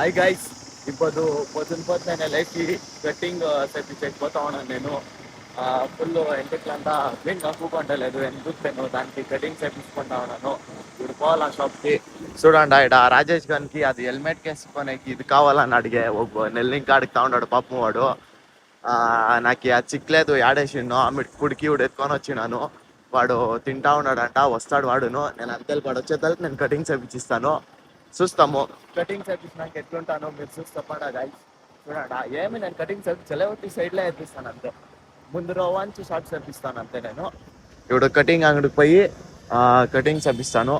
Hi guys, ఇప్పుడు పొద్దున లేచి కటింగ్ చేపిపోతా ఉన్నాను నేను. ఫుల్ ఎంటికలంతా ఏం కప్పుకుంటలేదు, ఎందుకు దానికి కటింగ్ చేపించుకుంటా ఉన్నాను. ఇప్పుడు పోవాలా షాప్కి. చూడండి ఇక్కడ రాజేష్ గారికి అది హెల్మెట్ వేసుకొనేకి ఇది కావాలని అడిగే ఒక నెల్లింకా అడుగుతా ఉన్నాడు పాపం వాడు. నాకు అది చిక్కలేదు, ఆడేసిండు. ఆమె కుడికి ఎత్తుకొని వచ్చినాను. వాడు తింటా ఉన్నాడంట, వస్తాడు వాడును. నేను అంతే వాడు వచ్చేసరికి నేను కటింగ్ చేపించిస్తాను. చూస్తాము కటింగ్ చేపించినాక ఎట్లుంటానో మీరు చూస్తారా గైస్. చూడండి ఏమి నేను కటింగ్ చేపించలేవు, సైడ్లో వేపిస్తాను అంతే. ముందు రోవాంచి షార్ట్ చేపిస్తాను అంతే నేను. ఇప్పుడు కటింగ్ అంగడికి పోయి కటింగ్ చేపిస్తాను.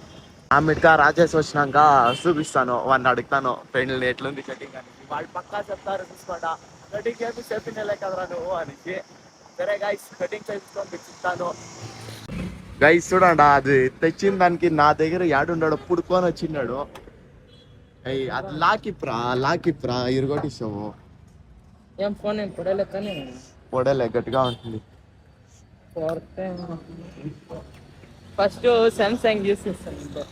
ఆమెకా రాజేష్ వచ్చినాక చూపిస్తాను, వాడిని అడుగుతాను ఫ్రెండ్ని ఎట్లుంది కటింగ్ అని. వాళ్ళు పక్కా చెప్తారు, చూసుకోండా కటింగ్ చేపి చెప్పినలే కదరా నువ్వు అనేసి. సరే గైస్, కటింగ్ చేపించుకొని తెచ్చిస్తాను. గైస్ చూడండి, అది తెచ్చిన దానికి నా దగ్గర యాడుండాడు పుడుకొని వచ్చిన్నాడు. అది లాకిప్రా ఇరుగొట్టిస్తాము. ఏం ఫోన్ ఏం పొడలే కానీ పొడలే గట్టిగా ఉంటుంది. ఫస్ట్ సామ్సంగ్ చూసిస్తాను.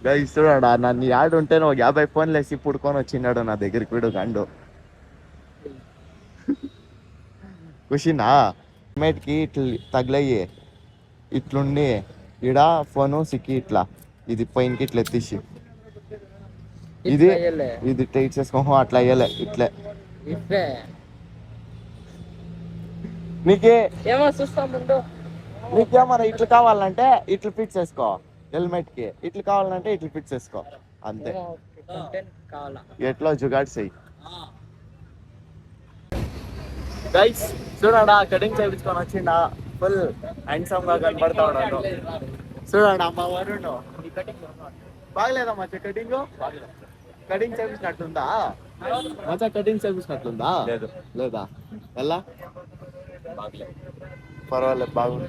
గైస్ చూడాడా, నన్ను యాడ్ ఉంటే ఒక 50 ఫోన్లు వేసి పుడుకొని వచ్చినాడు నా దగ్గరికి వీడు గండు. ఖుషినా మేట్కి ఇట్లా తగిలయ్యి ఇట్లుండి ఈడ ఫోను సిక్కి ఇట్లా ఇది పైనకి ఇట్లా ఎత్తిసి ఇది టైట్ చేసుకో. అట్లా అయ్యలే ఇట్లే. నీకే ఏమో చూస్తా ముందు. నీకేమన్నా ఇట్లు కావాలంటే ఇట్లు ఫిక్స్ చేసుకో, హెల్మెట్ కి ఇట్లు కావాలంటే ఇట్లు ఫిక్స్ చేసుకో అంతే. ఎట్లా జుగాడ్ చెయ్యి. గైస్ చూడడా, కటింగ్ చేయించుకొని వచ్చిండా, ఫుల్ హ్యాండ్సమ్ గా కనబడతా ఉన్నాడు. చూడండి అమ్మ వరుణ్, బాగలేదా మచ్చ కటింగ్? కటింగ్ చేయించినట్లుందా మచ్చ? కటింగ్ చేయించినట్లుందా? లేదా ఎలా? పర్వాలేదు, బాగుంది.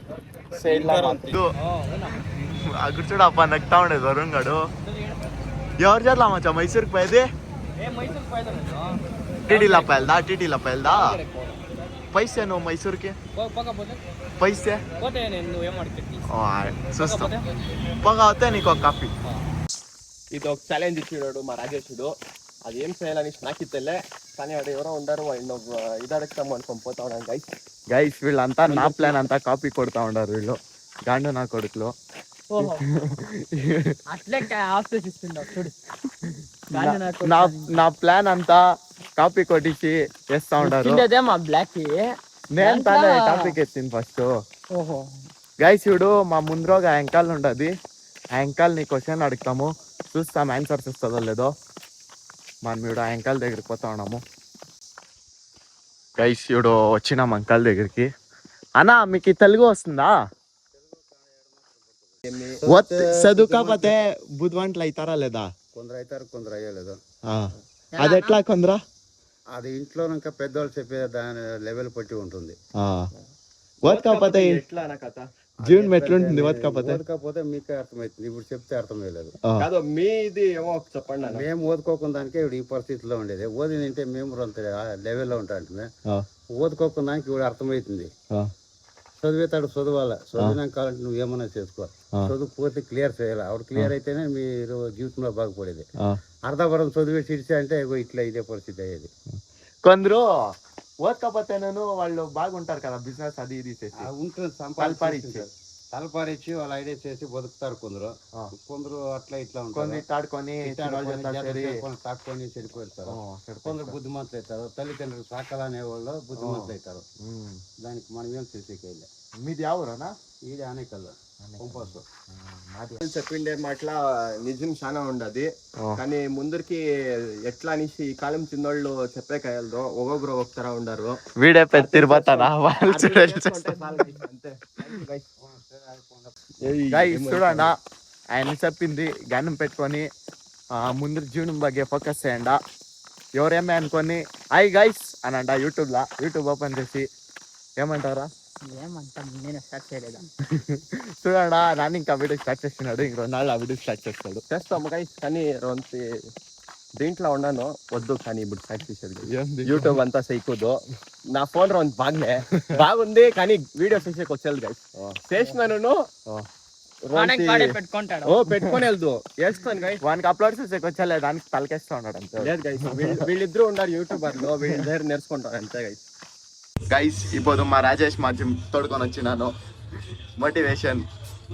అక్కడ చూడ అప్ప నగ్తా ఉండేది వరుణ్ గడు. ఎవరు చేద్దాం మచ్చ మైసూర్కి పోయేది? టీటీలో పోయల్దా पैसे నువ్వు మైసూర్కి पैसे చూస్తాం. బాగా అవుతాయి నీకు ఒక కాఫీ. ఇది ఒక ఛాలెంజ్ ఇచ్చినాడు మా రాజేషుడు. అది ఏం చేయాలని నాకు తెలియలే, కానీ వాడు ఎవరో ఉండరు, ఇది అడుగుతాము అనుకొని పోతా ఉన్నాను. గైస్ వీళ్ళంతా నా ప్లాన్ అంతా కాపీ కొడతా ఉండారు వీళ్ళు, గాండు నా కొడుకులో. నా ప్లాన్ అంతా కాపీ కొట్టించి వేస్తా ఉండారు. నేను తానే టాపిక్ ఎత్తింది ఫస్ట్. గైస్ చూడు, మా ముందుగా యాంకల్ ఉండదు. ఆ యాంకల్ నీ క్వశ్చన్ అడుగుతాము, చూస్తాం ఆన్సర్స్ ఇస్తుందో లేదో. మనం ఇప్పుడు ఆ యాంకల్ దగ్గరికి పోతా ఉన్నాము. గైస్ ఇప్పుడు వచ్చినాం అంకల్ దగ్గరికి. అన్నా మీకు తెలుగు వస్తుందా? చదువుకపోతే బుద్ధివంతులు అవుతారా లేదా? కొందరు అవుతారు, కొందరు అయ్యలేదు. అది ఎట్లా కొందరా? అది ఇంట్లో ఇంకా పెద్దవాళ్ళు చెప్పే దాని లెవెల్ పట్టి ఉంటుంది. ఓదకపోతే జీవనం ఎట్లుంటుంది? ఓదకపోతే మీకే అర్థమవుతుంది, ఇప్పుడు చెప్తే అర్థమయ్యలేదు. కాదు మీది ఏమో చెప్పండి. మేము ఓదుకోకుందానికే ఇప్పుడు ఈ పరిస్థితిలో ఉండేది. ఓది తింటే మేము అంత లెవెల్లో ఉంటాంటే, ఓదుకోకుందానికి ఇప్పుడు అర్థమవుతుంది. చదివేతాడు చదవాలా, చదివినాక కావాలంటే నువ్వు ఏమన్నా చేసుకో. చదువు పోతే క్లియర్ చేయాలి, ఆవిడ క్లియర్ అయితేనే మీరు జీవితంలో బాగుపడేది. అర్ధపరం చదివేసి ఇడిచా అంటే ఇట్లా ఇదే పరిస్థితి అయ్యేది. కొందరు ఓదకపోతే వాళ్ళు బాగుంటారు కదా, బిజినెస్ అది ఇది ఉంటుంది, తలపారిచ్చి వాళ్ళ ఐడియా చేసి బతుకుతారు. కొందరు అట్లా ఇట్లా ఉంటారు, తాడుకొని చెడిపోతారు. కొందరు బుద్ధిమంతులు అవుతారు, తల్లిదండ్రులు సాకాలనే వాళ్ళు బుద్ధిమంతులు అవుతారు. దానికి మనం ఏం చేసేకెళ్ళే. మీది ఎవరన్నా? ఇది అనేకల్ చెప్పిండే మాట్లా నిజం చాలా ఉండదు, కానీ ముందరికి ఎట్లా అనేసి ఈ కాలం చిన్నోళ్ళు చెప్పే కాయలతో ఒక్కొక్కరు ఒక్కొక్కరా ఉండరు. వీడే పెద్ద తిరుపతారా చూడండా. ఆయన చెప్పింది గన్నం పెట్టుకొని ముందు జీవనం ಬಗ್ಗೆ ఫోకస్ చేయండి. ఎవరేమే అనుకొని హాయ్ గైస్ అనంట యూట్యూబ్ ఓపెన్ చేసి ఏమంటారా? చూడండా, నాన్న ఇంకా వీడియో స్టార్ట్ చేస్తున్నాడు, ఇంక 2 నాళ్ళు ఆ వీడియో స్టార్ట్ చేస్తాము గైస్. కానీ దీంట్లో ఉన్నాను వద్దు, కానీ ఇప్పుడు స్టార్ట్ చేసేది యూట్యూబ్ అంతా సైకోదు. నా ఫోన్ బాగుంది, కానీ వీడియో చేసేకి వచ్చేది గైస్. చేసినాను వానికి వాడే పెట్టుకుంటాడు. ఓ పెట్టుకొని వెళ్దు వేస్తాను గైస్. వానికి అప్లోడ్ చేసేకి వచ్చా దానికి తలకేస్తా ఉన్నాడు అంతే. లేదు గైస్, వీళ్ళిద్దరు ఉన్నారు యూట్యూబర్లు, వీళ్ళ దగ్గర నేర్చుకుంటారు అంతే గైస్. గైస్ ఇప్పుడు మా రాజేష్ మా జిమ్ తోడుకొని వచ్చినాను. మోటివేషన్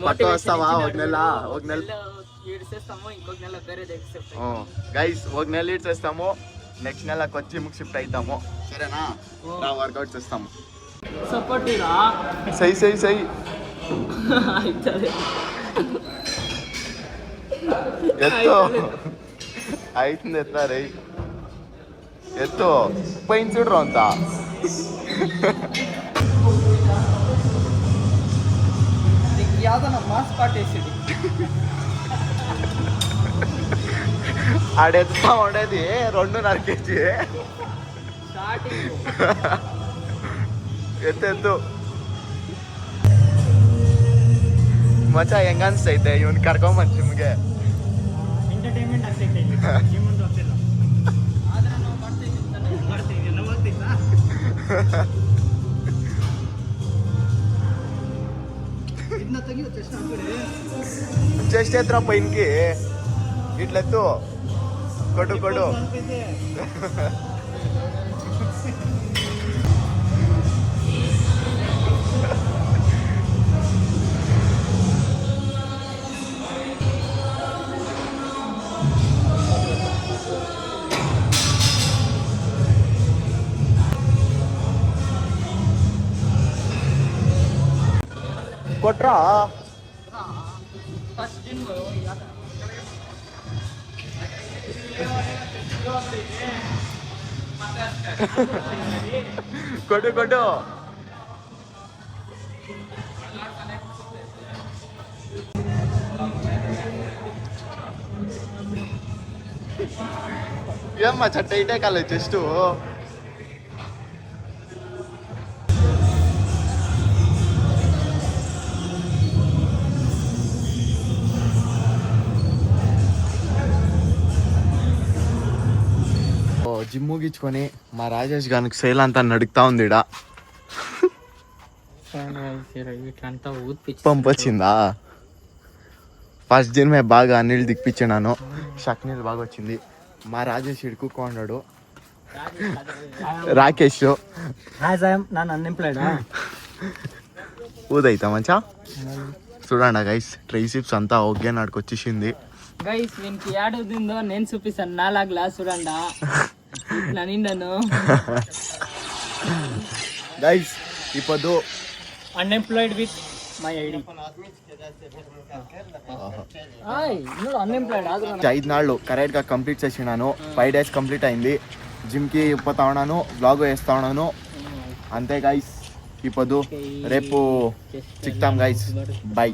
పట్టు వస్తావా ఒక నెల ఈడ్చేస్తాము, ఇంకొక నెల వేరే దగ్గర. గైస్ ఒక నెల లీడ్ చేస్తాము, నెక్స్ట్ నెల కొచ్చి జిమ్కి షిఫ్ట్ అవుతాము సరేనా. నా వర్కౌట్ చేస్తాము. సపోర్ట్ రా సై సై సై ఎత్తో అవుతుంది ఎత్తా రై ఎత్తో పైన చూడరు అంతా. యాదన మాస్ పాటేసింది. ఆడెత్తా ఉండేది 2.5 kg. స్టార్టింగ్ ಎತ್ತು ಮಚ್ಚ ಹೆಂಗ ಅನ್ಸ್ತೈತೆ ಇವನ್ ಕರ್ಕೊಂಬಂದ್ ಜಿಮ್ಗೆ. ಎಂಟರ್ಟೈನ್ಮೆಂಟ್ ಆಗ್ತೈತೆ ಜಿಮ್ ಅಂತ ಹೋಗ್ತಿಲ್ಲ ಆದ್ರೆ ನಾವು ಮಾಡ್ತೀವಿ ನಾವು ಹೋಗ್ತಿಲ್ಲ. ಇದನ್ನ ತೆಗಿಯೋ ಚೆಸ್ಟ್ ಹಾಕಿದ್ರೆ ಚೆಸ್ಟ್ ಎತ್ರ ಪೈನ್ಗೆ ಇಟ್ಲೆತ್ತು ಕೊಡು ಕೊಡು. ಕೊಟ್ರಾ ಫಸ್ಟ್ ಜಿಮ್ ಕೊಡು ಕೊಡು. ఏమ్మా చట్ట ఇటే కాలేదు చెస్ట్. జిమ్ ముగించుకొని మా రాజేష్ గారికి శైల్ అంతా నడుగుతా ఉంది ఈడ. ఇట్లంతా ఊద్పిచ్చి పంపు వచ్చిందా? ఫస్ట్ జిమ్ బాగా నీళ్ళు దిక్పించినాను, షక్ నీళ్ళు బాగా వచ్చింది. మా రాజేష్ ఇడుకున్నాడు. రాకేష్ ನಾನು ಅನ್ಎಂಪ್ಲಾಯ್ಡ್ ఊదైతా మంచా చూడండి గైస్. ట్రైసిప్స్ అంతా ఓకే నాడుకొచ్చేసింది. గైస్ వీనికి ఏడుదిందో నేను చూపిస్తాను. నాలా గ్లాస్ చూడండా ఇట్లా నిండను. గైస్ ఇప్పుడు అన్ఎంప్లాಯ್ಡ್ విత్ మై ఐడి. ನೋಡು అన్ఎంప్లాಯ್డ్ ఆద్ರೂ 5 నాళ్ళు కరెక్ట్గా కంప్లీట్ చేసినాను. 5 days కంప్లీట్ అయింది. జిమ్కి పోతా ఉన్నాను, బ్లాగ్ వేస్తా ఉన్నాను అంతే గైస్. ఇప్పుడు రేపు చిక్తాం గైస్. బై.